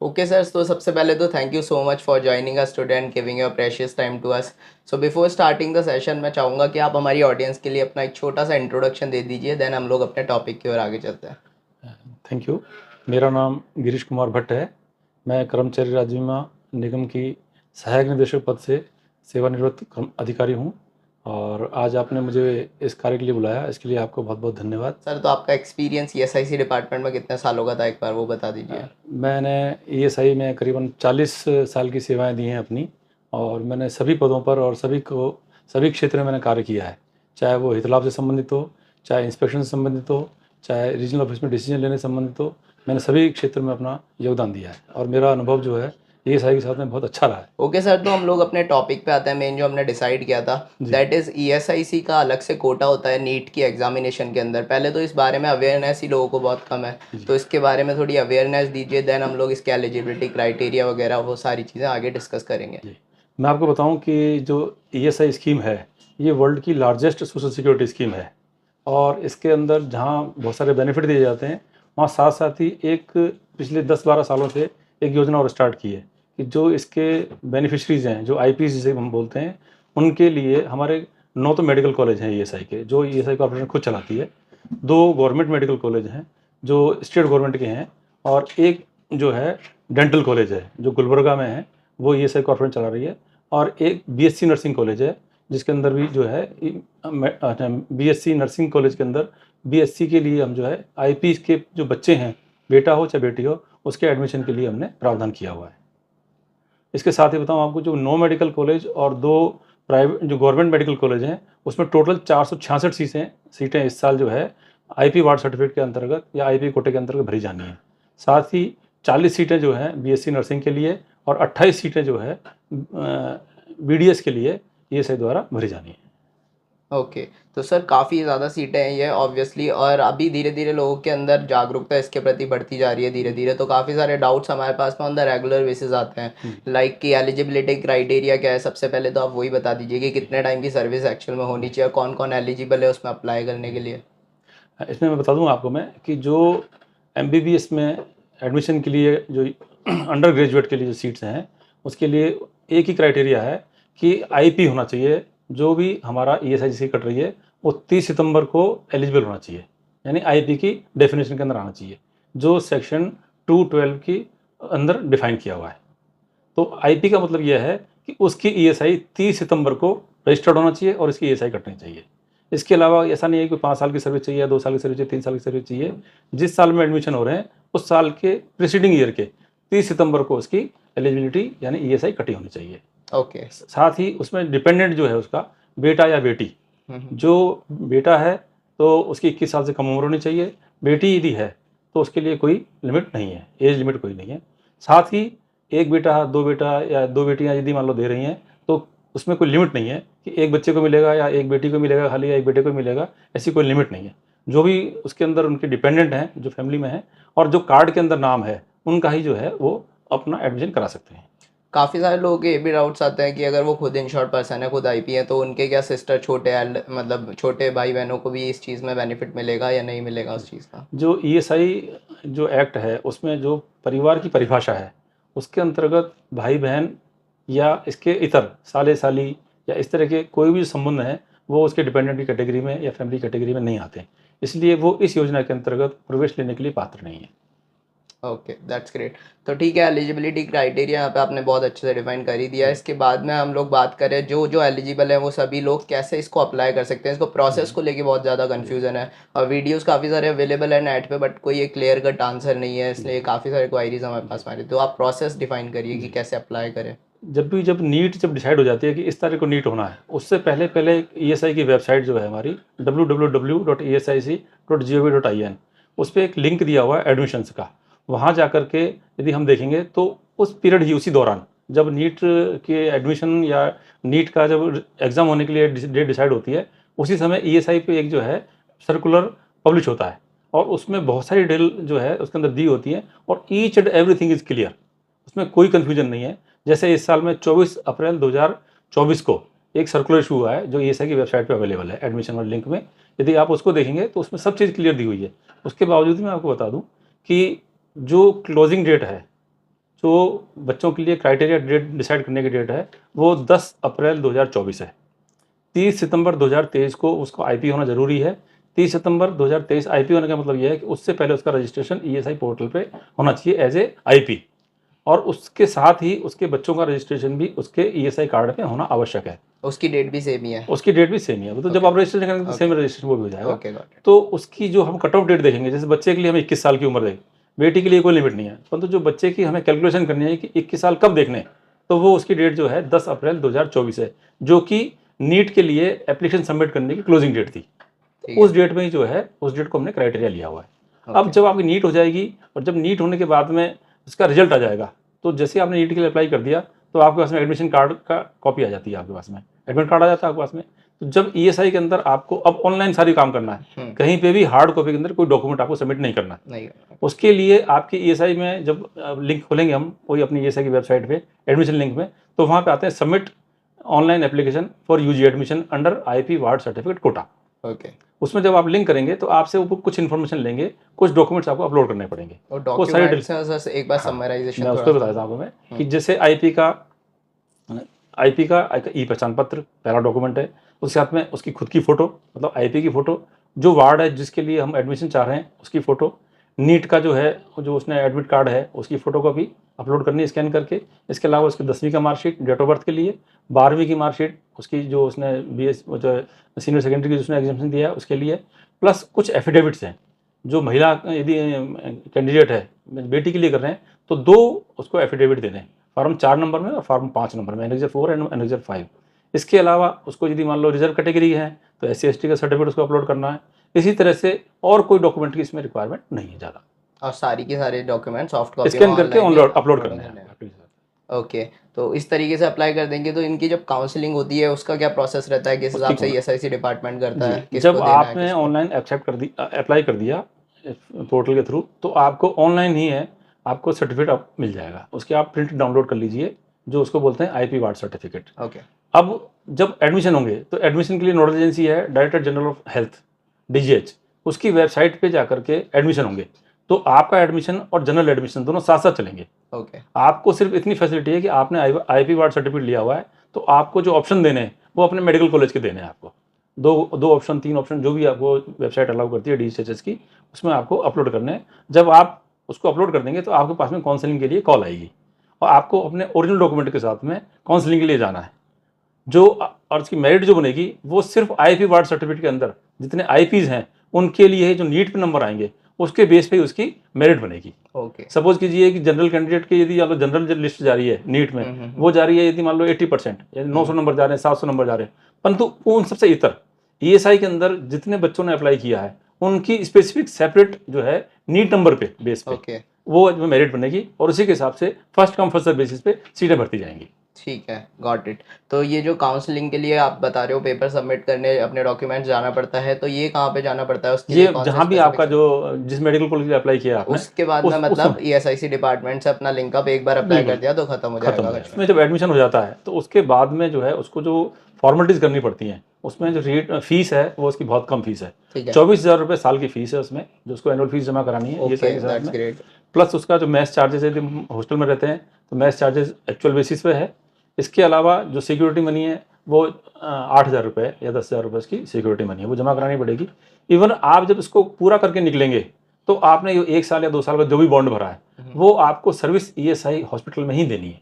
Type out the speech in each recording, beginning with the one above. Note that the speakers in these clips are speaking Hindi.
ओके सर, तो सबसे पहले तो thank you so much for joining us today and giving your precious time to us. So before starting the session मैं चाहूँगा कि आप हमारी ऑडियंस के लिए अपना एक छोटा सा इंट्रोडक्शन दे दीजिए, देन हम लोग अपने टॉपिक की ओर आगे चलते हैं। Thank you. मेरा नाम गिरीश कुमार भट्ट है। मैं कर्मचारी राज्य बीमा निगम की सहायक निदेशक पद से सेवानिवृत्त अधिकारी हूँ और आज आपने मुझे इस कार्य के लिए बुलाया, इसके लिए आपको बहुत बहुत धन्यवाद। सर, तो आपका एक्सपीरियंस ESIC डिपार्टमेंट में कितने सालों का था, एक बार वो बता दीजिए। मैंने ईएसआई में करीबन 40 साल की सेवाएं दी हैं अपनी, और मैंने सभी पदों पर और सभी क्षेत्र में मैंने कार्य किया है, चाहे वो हित लाभ से संबंधित हो, चाहे इंस्पेक्शन से संबंधित हो, चाहे रीजनल ऑफिस में डिसीजन लेने से संबंधित हो। मैंने सभी क्षेत्र में अपना योगदान दिया है और मेरा अनुभव जो है ईएसआई के साथ में बहुत अच्छा रहा है। ओके सर, तो हम लोग अपने टॉपिक पे आते हैं। मेन जो हमने डिसाइड किया था दैट इज़ ESIC का अलग से कोटा होता है नीट की एग्जामिनेशन के अंदर। पहले तो इस बारे में अवेयरनेस ही लोगों को बहुत कम है, तो इसके बारे में थोड़ी अवेयरनेस दीजिए, देन हम लोग इसके एलिजिबिलिटी क्राइटेरिया वगैरह वो सारी चीज़ें आगे डिस्कस करेंगे। जी, मैं आपको बताऊं कि जो ईएसआई स्कीम है ये वर्ल्ड की लार्जेस्ट सोशल सिक्योरिटी स्कीम है, और इसके अंदर जहाँ बहुत सारे बेनिफिट दिए जाते हैं, वहाँ साथ साथ ही एक पिछले 10-12 सालों से एक योजना और स्टार्ट की है कि जो इसके बेनिफिशरीज हैं, जो आईपीज जिसे हम बोलते हैं, उनके लिए हमारे 9 तो मेडिकल कॉलेज हैं ईएसआई के, जो ईएसआई कॉर्पोरेशन खुद चलाती है। 2 गवर्नमेंट मेडिकल कॉलेज हैं जो स्टेट गवर्नमेंट के हैं, और एक जो है डेंटल कॉलेज है जो गुलबर्गा में है, वो ईएसआई कॉर्पोरेशन चला रही है। और एक बीएससी नर्सिंग कॉलेज है जिसके अंदर भी जो है बीएससी नर्सिंग कॉलेज के अंदर बीएससी के लिए हम जो है आईपी के जो बच्चे हैं, बेटा हो चाहे बेटी हो, उसके एडमिशन के लिए हमने प्रावधान किया हुआ है। इसके साथ ही बताऊं आपको, जो 9 मेडिकल कॉलेज और 2 प्राइवेट जो गवर्नमेंट मेडिकल कॉलेज हैं, उसमें टोटल 466 सीटें इस साल जो है आईपी वार्ड सर्टिफिकेट के अंतर्गत या आईपी कोटे के अंतर्गत भरी जानी है। साथ ही 40 सीटें जो हैं बीएससी नर्सिंग के लिए और 28 सीटें जो है बीडीएस के लिए ईएसआई द्वारा भरी जानी है। ओके, तो सर काफ़ी ज़्यादा सीटें हैं ये ऑब्वियसली, और अभी धीरे धीरे लोगों के अंदर जागरूकता इसके प्रति बढ़ती जा रही है धीरे धीरे। तो काफ़ी सारे डाउट्स हमारे पास में ऑन द रेगुलर बेसिस आते हैं, लाइक कि एलिजिबिलिटी क्राइटेरिया क्या है। सबसे पहले तो आप वही बता दीजिए कि कितने टाइम की सर्विस एक्चुअल में होनी चाहिए, कौन कौन एलिजिबल है उसमें अप्लाई करने के लिए। इसमें मैं बता दूं आपको मैं कि जो एमबीबीएस में एडमिशन के लिए जो अंडर ग्रेजुएट के लिए जो सीट्स हैं, उसके लिए एक ही क्राइटेरिया है कि आईपी होना चाहिए। जो भी हमारा ईएसआई से कट रही है वो 30 सितंबर को एलिजिबल होना चाहिए, यानी आईपी की डेफिनेशन के अंदर आना चाहिए, जो सेक्शन 212 के अंदर डिफाइन किया हुआ है। तो आईपी का मतलब यह है कि उसकी ईएसआई 30 सितंबर को रजिस्टर्ड होना चाहिए और इसकी ईएसआई कटनी चाहिए। इसके अलावा ऐसा नहीं है कि 5 साल की सर्विस चाहिए या 2 साल की सर्विस चाहिए, 3 साल की सर्विस चाहिए। जिस साल में एडमिशन हो रहे हैं उस साल के प्रीसीडिंग ईयर के 30 सितंबर को उसकी एलिजिबिलिटी यानी ईएसआई कटी होनी चाहिए। ओके। साथ ही उसमें डिपेंडेंट जो है उसका बेटा या बेटी, जो बेटा है तो उसकी 21 साल से कम उम्र होनी चाहिए, बेटी यदि है तो उसके लिए कोई लिमिट नहीं है, एज लिमिट कोई नहीं है। साथ ही एक बेटा, 2 बेटा या 2 बेटियां यदि मान लो दे रही हैं तो उसमें कोई लिमिट नहीं है कि एक बच्चे को मिलेगा या एक बेटी को मिलेगा खाली या एक बेटे को मिलेगा, ऐसी कोई लिमिट नहीं है। जो भी उसके अंदर उनके डिपेंडेंट हैं, जो फैमिली में है और जो कार्ड के अंदर नाम है, उनका ही जो है वो अपना एडमिशन करा सकते हैं। काफ़ी सारे लोगों के ये भी डाउट्स आते हैं कि अगर वो खुद इंश्योर्ड पर्सन है, खुद आईपी है, तो उनके क्या सिस्टर छोटे मतलब छोटे भाई बहनों को भी इस चीज़ में बेनिफिट मिलेगा या नहीं मिलेगा उस चीज़ का। जो ईएसआई जो एक्ट है उसमें जो परिवार की परिभाषा है, उसके अंतर्गत भाई बहन या इसके इतर साले साली या इस तरह के कोई भी संबंध हैं, वो उसके डिपेंडेंट की कैटेगरी में या फैमिली कैटेगरी में नहीं आते, इसलिए वो इस योजना के अंतर्गत प्रवेश लेने के लिए पात्र नहीं है। Okay, that's great. तो ठीक है, एलिजिबिलिटी क्राइटेरिया यहाँ पे आपने बहुत अच्छे से डिफाइन कर ही दिया है। इसके बाद में हम लोग बात करें जो जो एलिजिबल है वो सभी लोग कैसे इसको अप्लाई कर सकते हैं। इसको प्रोसेस को लेके बहुत ज़्यादा कन्फ्यूजन है, और वीडियोस काफ़ी सारे अवेलेबल है नेट पे, बट कोई एक क्लियर कट आंसर नहीं है, इसलिए काफ़ी सारे क्वायरीज हमारे पास आ रही है। तो आप प्रोसेस डिफाइन करिए कि कैसे अप्लाई करें। जब नीट डिसाइड हो जाती है कि इस तारीख को नीट होना है, उससे पहले पहले ईएसआई की वेबसाइट जो है हमारी www.esic.gov.in, उस पर एक लिंक दिया हुआ है एडमिशन्स का। वहाँ जा कर के यदि हम देखेंगे तो उस पीरियड ही, उसी दौरान जब नीट के एडमिशन या नीट का जब एग्ज़ाम होने के लिए डेट डिसाइड होती है, उसी समय ईएसआई पे एक जो है सर्कुलर पब्लिश होता है, और उसमें बहुत सारी डिटेल जो है उसके अंदर दी होती है, और each and everything is clear, उसमें कोई कन्फ्यूजन नहीं है। जैसे इस साल में 24 अप्रैल 2024 को एक सर्कुलर इशू हुआ है जो ईएसआई की वेबसाइट पे अवेलेबल है एडमिशन वाले लिंक में, यदि आप उसको देखेंगे तो उसमें सब चीज़ क्लियर दी हुई है। उसके बावजूद मैं आपको बता दूं कि जो क्लोजिंग डेट है जो बच्चों के लिए क्राइटेरिया डेट डिसाइड करने की डेट है वो 10 अप्रैल 2024 है। 30 सितंबर 2023 को उसको आईपी होना जरूरी है। 30 सितंबर 2023 आईपी होने का मतलब यह है कि उससे पहले उसका रजिस्ट्रेशन ईएसआई पोर्टल पे होना चाहिए एज ए आईपी, और उसके साथ ही उसके बच्चों का रजिस्ट्रेशन भी उसके ईएसआई कार्ड पे होना आवश्यक है। उसकी डेट भी सेम ही है? उसकी डेट भी सेम ही है, वो तो जब Okay. आप रजिस्ट्रेशन करेंगे तो सेम Okay. रजिस्ट्रेशन वो भी हो जाएगा। Okay, got it. तो उसकी जो हम कट ऑफ डेट देखेंगे, जैसे बच्चे के लिए हमें 21 साल की उम्र देंगे, बेटी के लिए कोई लिमिट नहीं है, परंतु जो बच्चे की हमें कैलकुलेशन करनी है कि 21 साल कब देखने हैं, तो वो उसकी डेट जो है 10 अप्रैल 2024 है, जो कि नीट के लिए एप्लीकेशन सबमिट करने की क्लोजिंग डेट थी। ठीक है। उस डेट में ही जो है, उस डेट को हमने क्राइटेरिया लिया हुआ है। अब Okay. जब आपकी नीट हो जाएगी और जब नीट होने के बाद में उसका रिजल्ट आ जाएगा, तो जैसे आपने नीट के लिए अप्लाई कर दिया तो आपके पास में एडमिशन कार्ड का कॉपी आ जाती है, आपके पास में एडमिट कार्ड आ जाता है आपके पास में। तो जब ईएसआई के अंदर आपको अब ऑनलाइन सारी काम करना है, कहीं पे भी हार्ड कॉपी के अंदर कोई डॉक्यूमेंट आपको सबमिट नहीं करना है। नहीं। उसके लिए आपकी ईएसआई में जब लिंक खोलेंगे हम वही अपनी ईएसआई की वेबसाइट पे एडमिशन लिंक में, तो वहाँ पे आते हैं submit online application for UG admission under IP ward certificate quota. Okay. उसमें जब आप लिंक करेंगे तो आपसे वो कुछ इन्फॉर्मेशन लेंगे, कुछ डॉक्यूमेंट्स आपको अपलोड करने पड़ेंगे। और वो सारे डॉक्यूमेंट्स एक बार हाँ, समराइजेशन मैं उस पर बताता हूँ मैं कि जैसे आईपी का ई पहचान पत्र पहला डॉक्यूमेंट है, उसके साथ में उसकी खुद की फ़ोटो, मतलब आईपी की फ़ोटो, जो वार्ड है जिसके लिए हम एडमिशन चाह रहे हैं उसकी फ़ोटो, नीट का जो है जो उसने एडमिट कार्ड है उसकी फ़ोटोकॉपी अपलोड करनी है स्कैन करके। इसके अलावा उसकी 10वीं का मार्कशीट डेट ऑफ बर्थ के लिए, 12वीं की मार्कशीट उसकी जो उसने बीएस जो सीनियर सेकेंडरी की जिसने एग्जामिनेशन दिया है उसके लिए, प्लस कुछ एफिडेविट्स हैं। जो महिला यदि कैंडिडेट है, बेटी के लिए कर रहे हैं, तो 2 उसको एफिडेविट देने हैं, फॉर्म 4 नंबर में और फॉर्म 5 नंबर में, एनेक्जर 4 एंड एनेक्जर 5। इसके अलावा उसको यदि मान लो रिजर्व कैटेगरी है तो SC/ST का सर्टिफिकेट उसको अपलोड करना है। इसी तरह से और कोई डॉक्यूमेंट की इसमें रिक्वायरमेंट नहीं है ज़्यादा। और सारी की सारे डॉक्यूमेंट सॉफ्ट कॉपी स्कैन करके अपलोड करना है। ओके। तो इस तरीके से अप्लाई कर देंगे। तो इनकी जब काउंसलिंग होती है उसका क्या प्रोसेस रहता है, किस हिसाब से ईएसआईसी डिपार्टमेंट करता है, किसको जब देना है, आपने किसको? ऑनलाइन एक्सेप्ट कर दी अप्लाई कर दिया पोर्टल के थ्रू, तो आपको ऑनलाइन ही है, आपको सर्टिफिकेट आप मिल जाएगा, उसके आप प्रिंट डाउनलोड कर लीजिए, जो उसको बोलते हैं आईपी वार्ड सर्टिफिकेट। ओके। अब जब एडमिशन होंगे तो एडमिशन के लिए नोडल एजेंसी है director general of health DGH, उसकी वेबसाइट पे जाकर के एडमिशन होंगे। तो आपका एडमिशन और जनरल एडमिशन दोनों साथ साथ चलेंगे। ओके। आपको सिर्फ इतनी फैसिलिटी है कि आपने आईपी वार्ड सर्टिफिकेट लिया हुआ है, तो आपको जो ऑप्शन देने हैं वो अपने मेडिकल कॉलेज के देने हैं आपको। दो ऑप्शन 3 ऑप्शन जो भी आपको वेबसाइट अलाउ करती है DGHS की, उसमें आपको अपलोड करने हैं। जब आप उसको अपलोड कर देंगे तो आपके पास में काउंसलिंग के लिए कॉल आएगी और आपको अपने ओरिजिनल डॉक्यूमेंट के साथ में काउंसलिंग के लिए जाना है। जो और उसकी मेरिट जो बनेगी वो सिर्फ आईपी वार्ड सर्टिफिकेट के अंदर जितने आईपीज हैं उनके लिए है, जो नीट पे नंबर आएंगे उसके बेस पे उसकी मेरिट बनेगी। ओके। सपोज कीजिए कि जनरल कैंडिडेट की यदि जनरल लिस्ट जा रही है नीट में, वो जा रही है यदि मान लो 80%, यानी 900 नंबर जा रहे हैं, 700 नंबर जा रहे हैं, परंतु उन सबसे इतर ईएसआई के अंदर जितने बच्चों ने अप्लाई किया है उनकी स्पेसिफिक सेपरेट जो है नीट नंबर पे बेस पे ओके। वो मेरिट बनेगी और उसी के हिसाब से first come first serve basis पे सीटें भरती जाएंगी। ठीक है, गॉट इट। तो ये जो काउंसलिंग के लिए आप बता रहे हो पेपर सबमिट करने अपने डॉक्यूमेंट्स जाना पड़ता है, तो ये कहाँ पे जाना पड़ता है उसके लिए? ये कौन से जहाँ भी specific आपका जो जिस मेडिकल कॉलेज में अप्लाई किया आपने, उसके बाद में मतलब ईएसआईसी डिपार्टमेंट से अपना लिंक अप एक बार अप्लाई कर दिया तो खत्म हो जाएगा? उसमें जब एडमिशन हो जाता है तो उसके बाद में जो है उसको जो फॉर्मेलिटीज करनी पड़ती हैं, उसमें जो रेट फीस है वो उसकी बहुत कम फीस है। ठीक है। 24,000 रुपये साल की फीस है उसमें, जो उसको एनुअल फीस जमा करानी है ओके, ईएसआई के साथ दैट्स में। ग्रेट। प्लस उसका जो मेस चार्जेस है, यदि हॉस्टल में रहते हैं तो मेस चार्जेस एक्चुअल बेसिस पे है। इसके अलावा जो सिक्योरिटी मनी है वो 8,000 रुपये या 10,000 रुपये उसकी सिक्योरिटी मनी है, वो जमा करानी पड़ेगी। इवन आप जब इसको पूरा करके निकलेंगे तो आपने ये 1 साल या 2 साल का जो भी बॉन्ड भरा है वो आपको सर्विस ईएसआई हॉस्पिटल में ही देनी है।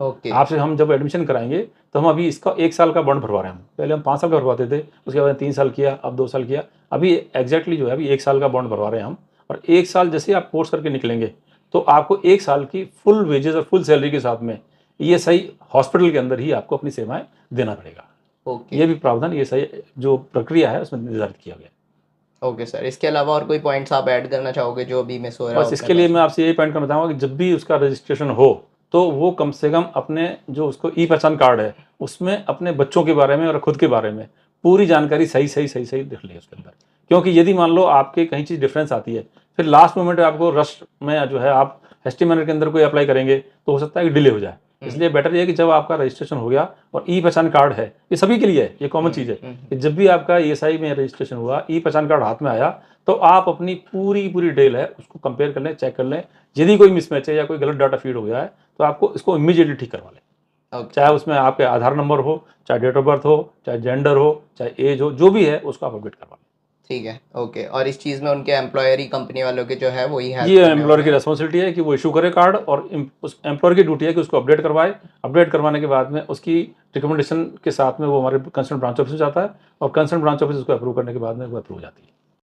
ओके। आपसे हम जब एडमिशन कराएंगे तो हम अभी इसका 1 साल का बॉन्ड भरवा रहे हैं। पहले हम 5 साल का भरवाते थे, उसके बाद 3 साल किया, अब 2 साल किया, अभी एग्जैक्टली जो है अभी 1 साल का बॉन्ड भरवा रहे हैं हम। और 1 साल जैसे आप कोर्स करके निकलेंगे तो आपको 1 साल की फुल वेजेस और फुल सैलरी के साथ में ईएसआई हॉस्पिटल के अंदर ही आपको अपनी सेवाएं देना पड़ेगा। ओके। ये भी प्रावधान ईएसआई जो प्रक्रिया है उसमें निर्धारित किया गया। ओके सर, इसके अलावा और कोई पॉइंट्स आप ऐड करना चाहोगे जो अभी मिस हो रहा है? बस इसके लिए मैं आपसे यही पॉइंट करना चाहूँगा कि जब भी उसका रजिस्ट्रेशन हो तो वो कम से कम अपने जो उसको ई पहचान कार्ड है उसमें अपने बच्चों के बारे में और खुद के बारे में पूरी जानकारी सही लिख ले उसके अंदर। क्योंकि यदि मान लो आपके कहीं चीज़ डिफरेंस आती है, फिर लास्ट मोमेंट में आपको रश में जो है आप एसटी मैनर के अंदर कोई अप्लाई करेंगे तो हो सकता है कि डिले हो जाए। इसलिए बेटर ये है कि जब आपका रजिस्ट्रेशन हो गया और ई पहचान कार्ड है, ये सभी के लिए है, ये कॉमन चीज़ है कि जब भी आपका ईएसआई में रजिस्ट्रेशन हुआ, ई पहचान कार्ड हाथ में आया, तो आप अपनी पूरी डिटेल है उसको कंपेयर कर लें, चेक कर लें। यदि कोई मिसमैच है या कोई गलत डाटा फीड हो गया है तो आपको इसको इमीडिएटली ठीक करवा लें। ओके। चाहे उसमें आपके आधार नंबर हो, चाहे डेट ऑफ बर्थ हो, चाहे जेंडर हो, चाहे एज हो, जो भी है उसको आप अपडेट करवा लें। ठीक है, ओके। और इस चीज़ में उनके एम्प्लॉयर ही कंपनी वालों के जो है वही हेल्प ये करने एम्प्लॉयर वाले की हैं। रेस्पॉन्सिबिलिटी है कि वो इशू करे कार्ड, और उस एम्प्लॉयर की ड्यूटी है कि उसको अपडेट करवाए। अपडेट करवाने के बाद में उसकी रिकमेंडेशन के साथ में वो हमारे कंसर्न ब्रांच ऑफिस में जाता है और कंसर्न ब्रांच ऑफिस उसको अप्रूव करने के बाद में वो अप्रूव हो जाती है।